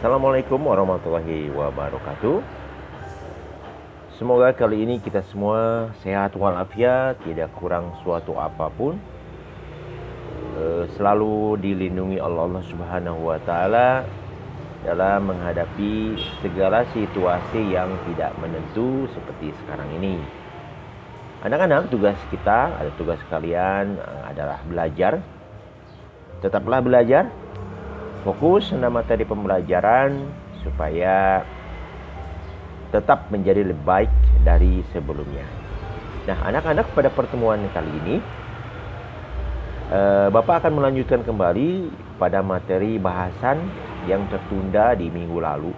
Assalamualaikum warahmatullahi wabarakatuh. Semoga kali ini kita semua sehat walafiat, tidak kurang suatu apapun, selalu dilindungi Allah Subhanahu wa taala dalam menghadapi segala situasi yang tidak menentu seperti sekarang ini. Anak-anak, tugas kita, ada tugas kalian adalah belajar. Tetaplah belajar, fokus pada materi pembelajaran supaya tetap menjadi lebih baik dari sebelumnya. Nah, anak-anak, pada pertemuan kali ini Bapak akan melanjutkan kembali pada materi bahasan yang tertunda di minggu lalu.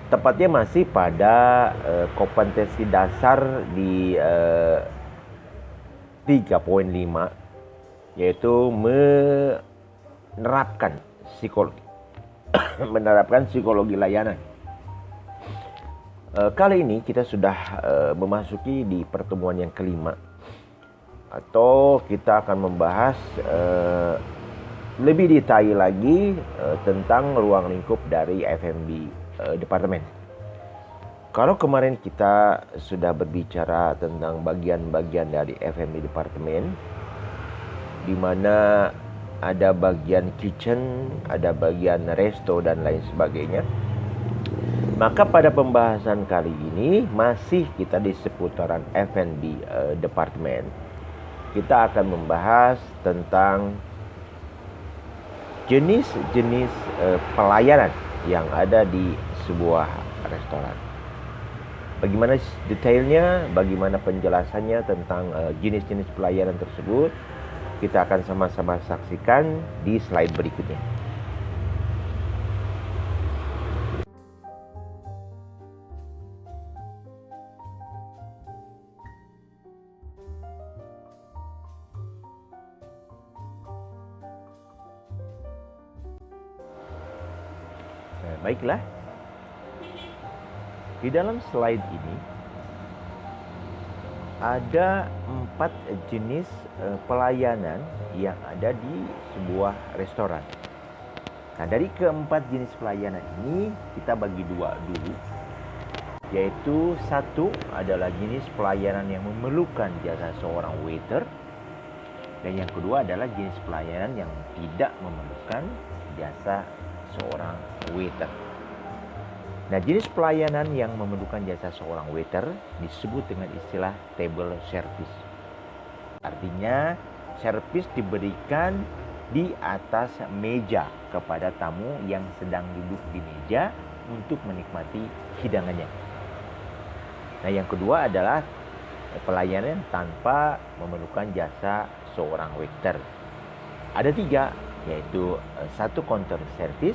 Tepatnya masih pada kompetensi dasar di 3.5, yaitu menerapkan psikologi layanan. Kali ini kita sudah memasuki di pertemuan yang kelima, atau kita akan membahas lebih detail lagi tentang ruang lingkup dari FMB departemen. Kalau kemarin kita sudah berbicara tentang bagian-bagian dari FMB departemen, di mana ada bagian kitchen, ada bagian resto dan lain sebagainya. Maka pada pembahasan kali ini masih kita di seputaran F&B departemen. Kita akan membahas tentang jenis-jenis pelayanan yang ada di sebuah restoran. Bagaimana detailnya, bagaimana penjelasannya tentang jenis-jenis pelayanan tersebut, kita akan sama-sama saksikan di slide berikutnya. Baiklah, di dalam slide ini ada 4 jenis pelayanan yang ada di sebuah restoran. Nah, dari keempat jenis pelayanan ini kita bagi dua dulu, yaitu satu adalah jenis pelayanan yang memerlukan jasa seorang waiter, dan yang kedua adalah jenis pelayanan yang tidak memerlukan jasa seorang waiter. Nah, jenis pelayanan yang memerlukan jasa seorang waiter disebut dengan istilah table service. Artinya, servis diberikan di atas meja kepada tamu yang sedang duduk di meja untuk menikmati hidangannya. Nah, yang kedua adalah pelayanan tanpa memerlukan jasa seorang waiter. Ada 3, yaitu satu counter service,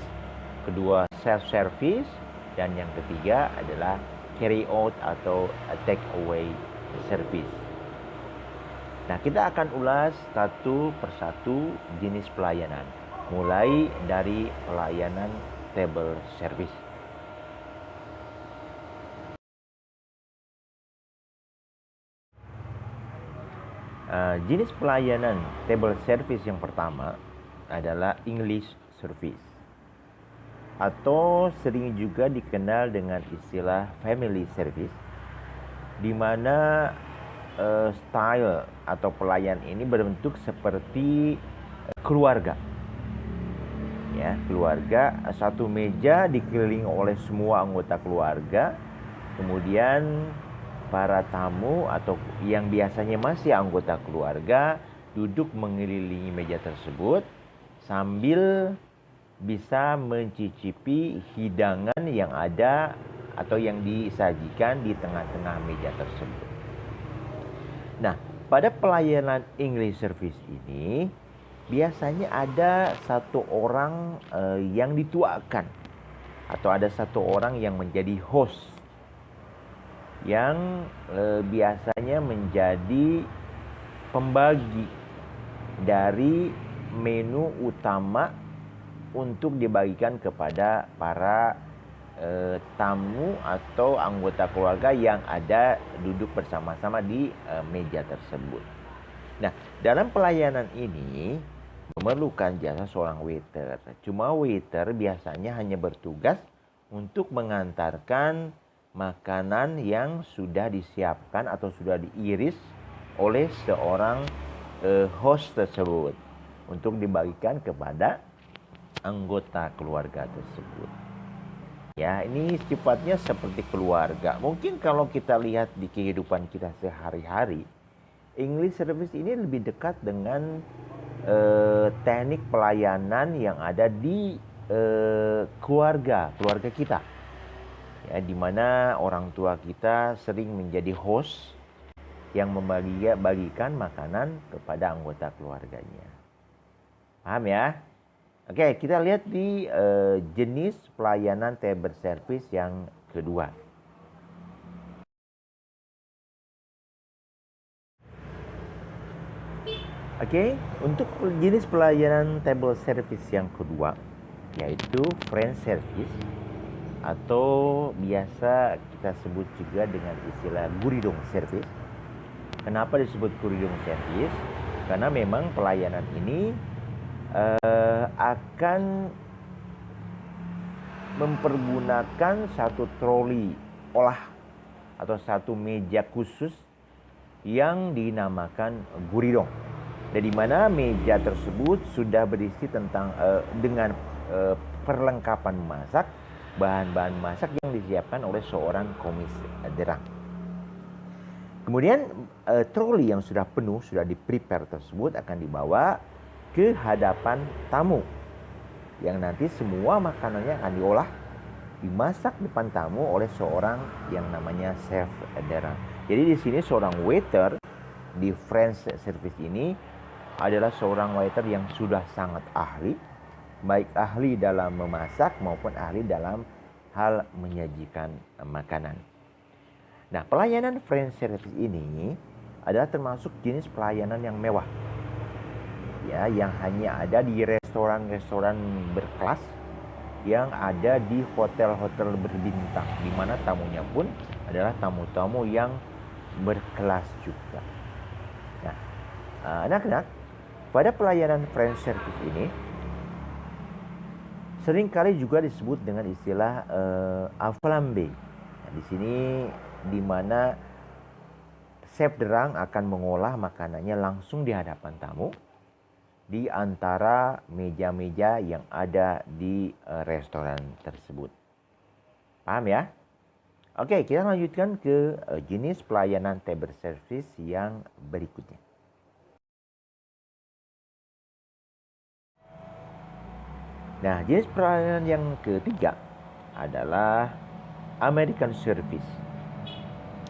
kedua self service, dan yang ketiga adalah carry out atau take away service. Nah, kita akan ulas satu persatu jenis pelayanan, mulai dari pelayanan table service. Jenis pelayanan table service yang pertama adalah English service, atau sering juga dikenal dengan istilah family service, di mana style atau pelayan ini berbentuk seperti keluarga. Ya, keluarga, satu meja dikelilingi oleh semua anggota keluarga, kemudian para tamu atau yang biasanya masih anggota keluarga duduk mengelilingi meja tersebut sambil bisa mencicipi hidangan yang ada atau yang disajikan di tengah-tengah meja tersebut. Nah, pada pelayanan English service ini biasanya ada satu orang yang dituakan, atau ada satu orang yang menjadi host, yang biasanya menjadi pembagi dari menu utama untuk dibagikan kepada para tamu atau anggota keluarga yang ada duduk bersama-sama di meja tersebut. Nah, dalam pelayanan ini memerlukan jasa seorang waiter. Cuma waiter biasanya hanya bertugas untuk mengantarkan makanan yang sudah disiapkan atau sudah diiris oleh seorang host tersebut untuk dibagikan kepada anggota keluarga tersebut. Ya, ini sifatnya seperti keluarga. Mungkin kalau kita lihat di kehidupan kita sehari-hari, English service ini lebih dekat dengan teknik pelayanan yang ada di keluarga kita. Ya, di mana orang tua kita sering menjadi host yang membagikan makanan kepada anggota keluarganya. Paham ya? Oke, kita lihat di jenis pelayanan table service yang kedua. Oke, untuk jenis pelayanan table service yang kedua, yaitu friend service atau biasa kita sebut juga dengan istilah guridong service. Kenapa disebut guridong service? Karena memang pelayanan ini akan mempergunakan satu troli olah atau satu meja khusus yang dinamakan guridong. Dan di mana meja tersebut sudah berisi tentang dengan perlengkapan masak, bahan-bahan masak yang disiapkan oleh seorang komis derang. Kemudian troli yang sudah penuh, sudah di-prepare tersebut akan dibawa ke hadapan tamu. Yang nanti semua makanannya akan diolah, dimasak depan tamu oleh seorang yang namanya chef derang. Jadi di sini seorang waiter di French service ini adalah seorang waiter yang sudah sangat ahli, baik ahli dalam memasak maupun ahli dalam hal menyajikan makanan. Nah, pelayanan French service ini adalah termasuk jenis pelayanan yang mewah. Ya, yang hanya ada di restoran-restoran berkelas, yang ada di hotel-hotel berbintang, di mana tamunya pun adalah tamu-tamu yang berkelas juga. Nah, anak-anak, pada pelayanan French service ini seringkali juga disebut dengan istilah aflambe. Nah, di sini di mana chef derang akan mengolah makanannya langsung di hadapan tamu di antara meja-meja yang ada di restoran tersebut. Paham ya? Oke, kita lanjutkan ke jenis pelayanan table service yang berikutnya. Nah, jenis pelayanan yang ketiga adalah American service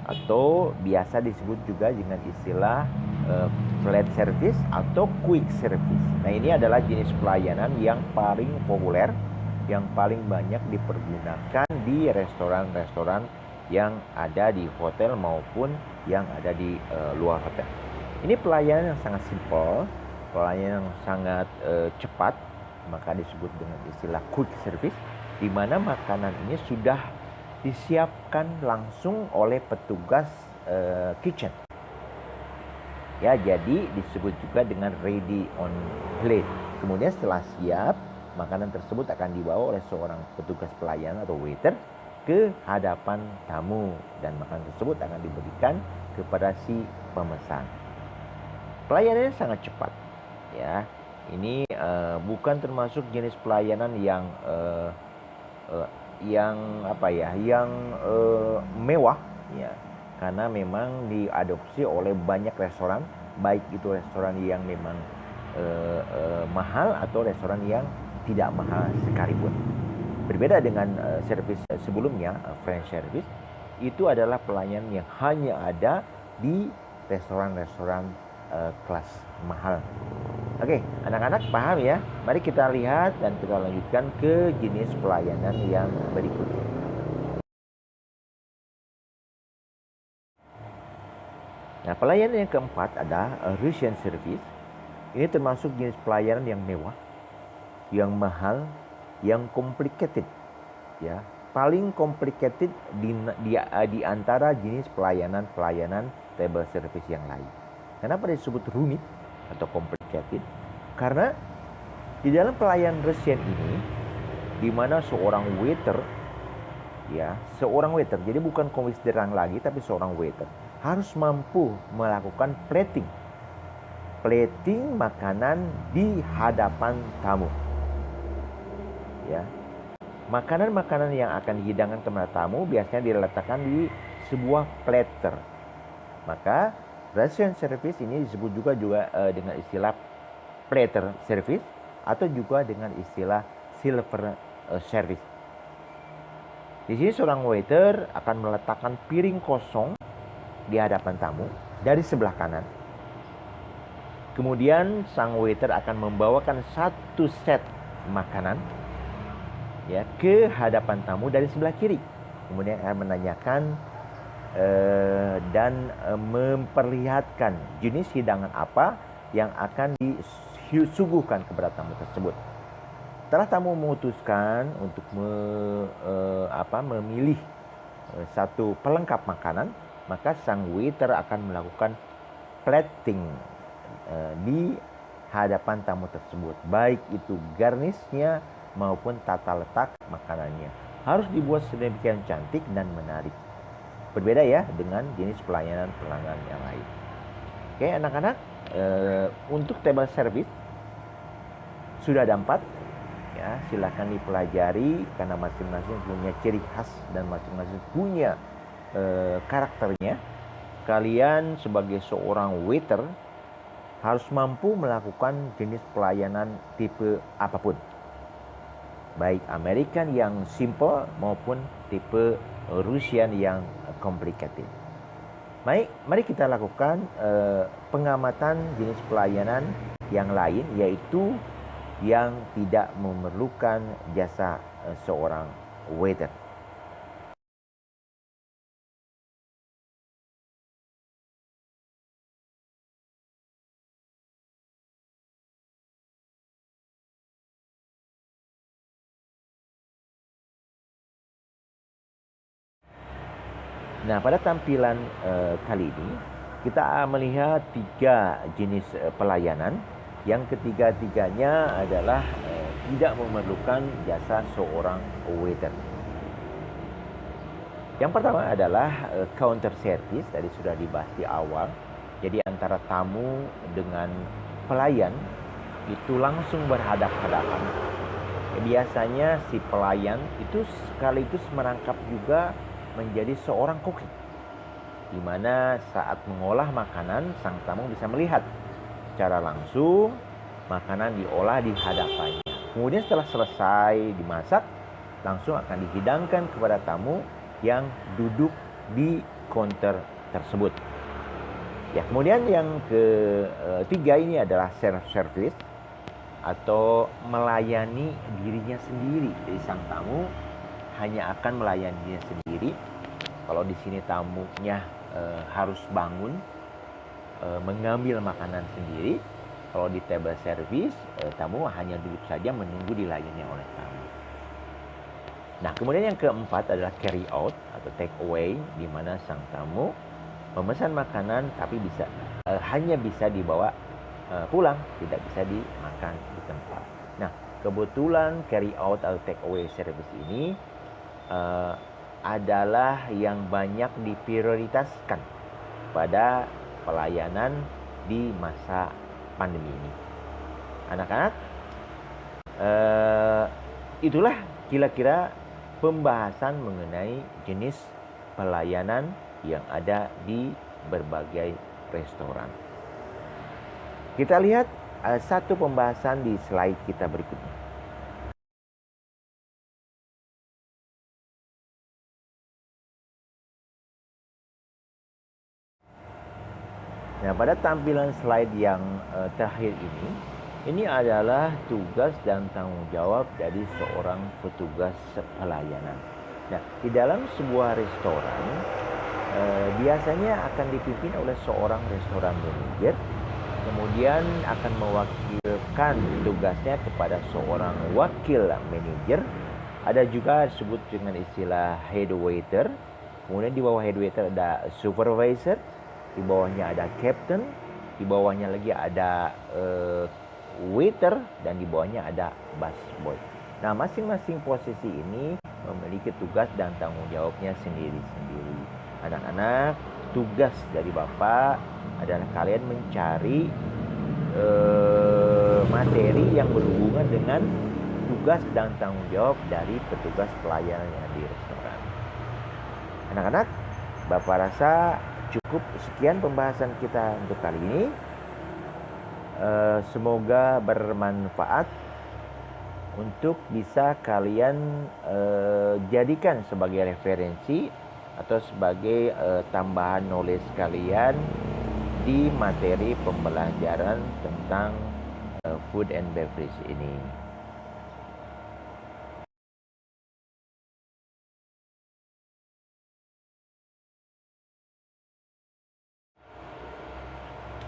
atau biasa disebut juga dengan istilah flat service atau quick service. Nah, ini adalah jenis pelayanan yang paling populer, yang paling banyak dipergunakan di restoran-restoran yang ada di hotel maupun yang ada di luar hotel. Ini pelayanan yang sangat simple, pelayanan yang sangat cepat, maka disebut dengan istilah quick service, di mana makanan ini sudah disiapkan langsung oleh petugas kitchen. Ya, jadi disebut juga dengan ready on plate. Kemudian setelah siap, makanan tersebut akan dibawa oleh seorang petugas pelayanan atau waiter ke hadapan tamu dan makanan tersebut akan diberikan kepada si pemesan. Pelayanannya sangat cepat, ya. Ini bukan termasuk jenis pelayanan yang mewah, ya, karena memang diadopsi oleh banyak restoran, baik itu restoran yang memang mahal atau restoran yang tidak mahal sekalipun. Berbeda dengan servis sebelumnya, French service itu adalah pelayanan yang hanya ada di restoran-restoran kelas mahal. Oke, anak-anak paham ya? Mari kita lihat dan kita lanjutkan ke jenis pelayanan yang berikutnya. Nah, pelayanan yang keempat adalah Russian service. Ini termasuk jenis pelayanan yang mewah, yang mahal, yang complicated. Ya, paling complicated di antara jenis pelayanan table service yang lain. Kenapa disebut rumit atau complicated? Karena di dalam pelayanan resident ini, di mana seorang waiter, jadi bukan konsideran lagi, tapi seorang waiter harus mampu melakukan plating makanan di hadapan tamu. Ya, makanan-makanan yang akan dihidangkan kepada tamu biasanya diletakkan di sebuah platter. Maka restaurant service ini disebut juga dengan istilah platter service atau juga dengan istilah silver service. Di sini seorang waiter akan meletakkan piring kosong di hadapan tamu dari sebelah kanan. Kemudian sang waiter akan membawakan satu set makanan ke hadapan tamu dari sebelah kiri. Kemudian akan menanyakan dan memperlihatkan jenis hidangan apa yang akan disuguhkan kepada tamu tersebut. Setelah tamu memutuskan untuk memilih satu pelengkap makanan, maka sang waiter akan melakukan plating di hadapan tamu tersebut, baik itu garnisnya maupun tata letak makanannya. Harus dibuat sedemikian cantik dan menarik. Berbeda ya dengan jenis pelayanan pelanggan yang lain. Oke anak-anak, untuk table service sudah ada 4. Ya, silakan dipelajari karena masing-masing punya ciri khas dan masing-masing punya karakternya. Kalian sebagai seorang waiter harus mampu melakukan jenis pelayanan tipe apapun, baik American yang simple maupun tipe Russian yang complicated. Baik, mari kita lakukan pengamatan jenis pelayanan yang lain, yaitu yang tidak memerlukan jasa seorang waiter. Nah, pada tampilan kali ini kita melihat 3 jenis pelayanan. Yang ketiga-tiganya adalah tidak memerlukan jasa seorang waiter. Yang pertama adalah counter service, tadi sudah dibahas di awal. Jadi antara tamu dengan pelayan itu langsung berhadap-hadapan. Biasanya si pelayan itu sekaligus merangkap juga menjadi seorang koki, di mana saat mengolah makanan sang tamu bisa melihat secara langsung makanan diolah di hadapannya. Kemudian setelah selesai dimasak, langsung akan dihidangkan kepada tamu yang duduk di counter tersebut. Ya, kemudian yang ketiga ini adalah self service atau melayani dirinya sendiri. Jadi sang tamu hanya akan melayani dirinya sendiri. Kalau di sini tamunya harus bangun mengambil makanan sendiri. Kalau di table service, tamu hanya duduk saja menunggu dilayani oleh tamu. Nah, kemudian yang keempat adalah carry out atau take away, di mana sang tamu memesan makanan tapi hanya bisa dibawa pulang, tidak bisa dimakan di tempat. Nah, kebetulan carry out atau take away service ini adalah yang banyak diprioritaskan pada pelayanan di masa pandemi ini. Anak-anak, itulah kira-kira pembahasan mengenai jenis pelayanan yang ada di berbagai restoran. Kita lihat satu pembahasan di slide kita berikutnya. Nah, pada tampilan slide yang terakhir ini adalah tugas dan tanggung jawab dari seorang petugas pelayanan. Nah, di dalam sebuah restoran biasanya akan dipimpin oleh seorang restoran manager, kemudian akan mewakilkan tugasnya kepada seorang wakil manager. Ada juga disebut dengan istilah head waiter. Kemudian di bawah head waiter ada supervisor. Di bawahnya ada captain, di bawahnya lagi ada waiter, dan di bawahnya ada busboy. Nah, masing-masing posisi ini memiliki tugas dan tanggung jawabnya sendiri-sendiri. Anak-anak, tugas dari Bapak adalah kalian mencari materi yang berhubungan dengan tugas dan tanggung jawab dari petugas pelayanan yang di restoran. Anak-anak, Bapak rasa cukup sekian pembahasan kita untuk kali ini. Semoga bermanfaat untuk bisa kalian jadikan sebagai referensi atau sebagai tambahan knowledge kalian di materi pembelajaran tentang food and beverage ini.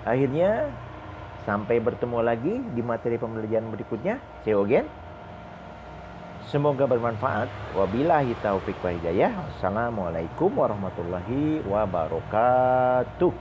Akhirnya, sampai bertemu lagi di materi pembelajaran berikutnya. See you again. Semoga bermanfaat. Wabillahi taufiq wal hidayah. Wassalamualaikum warahmatullahi wabarakatuh.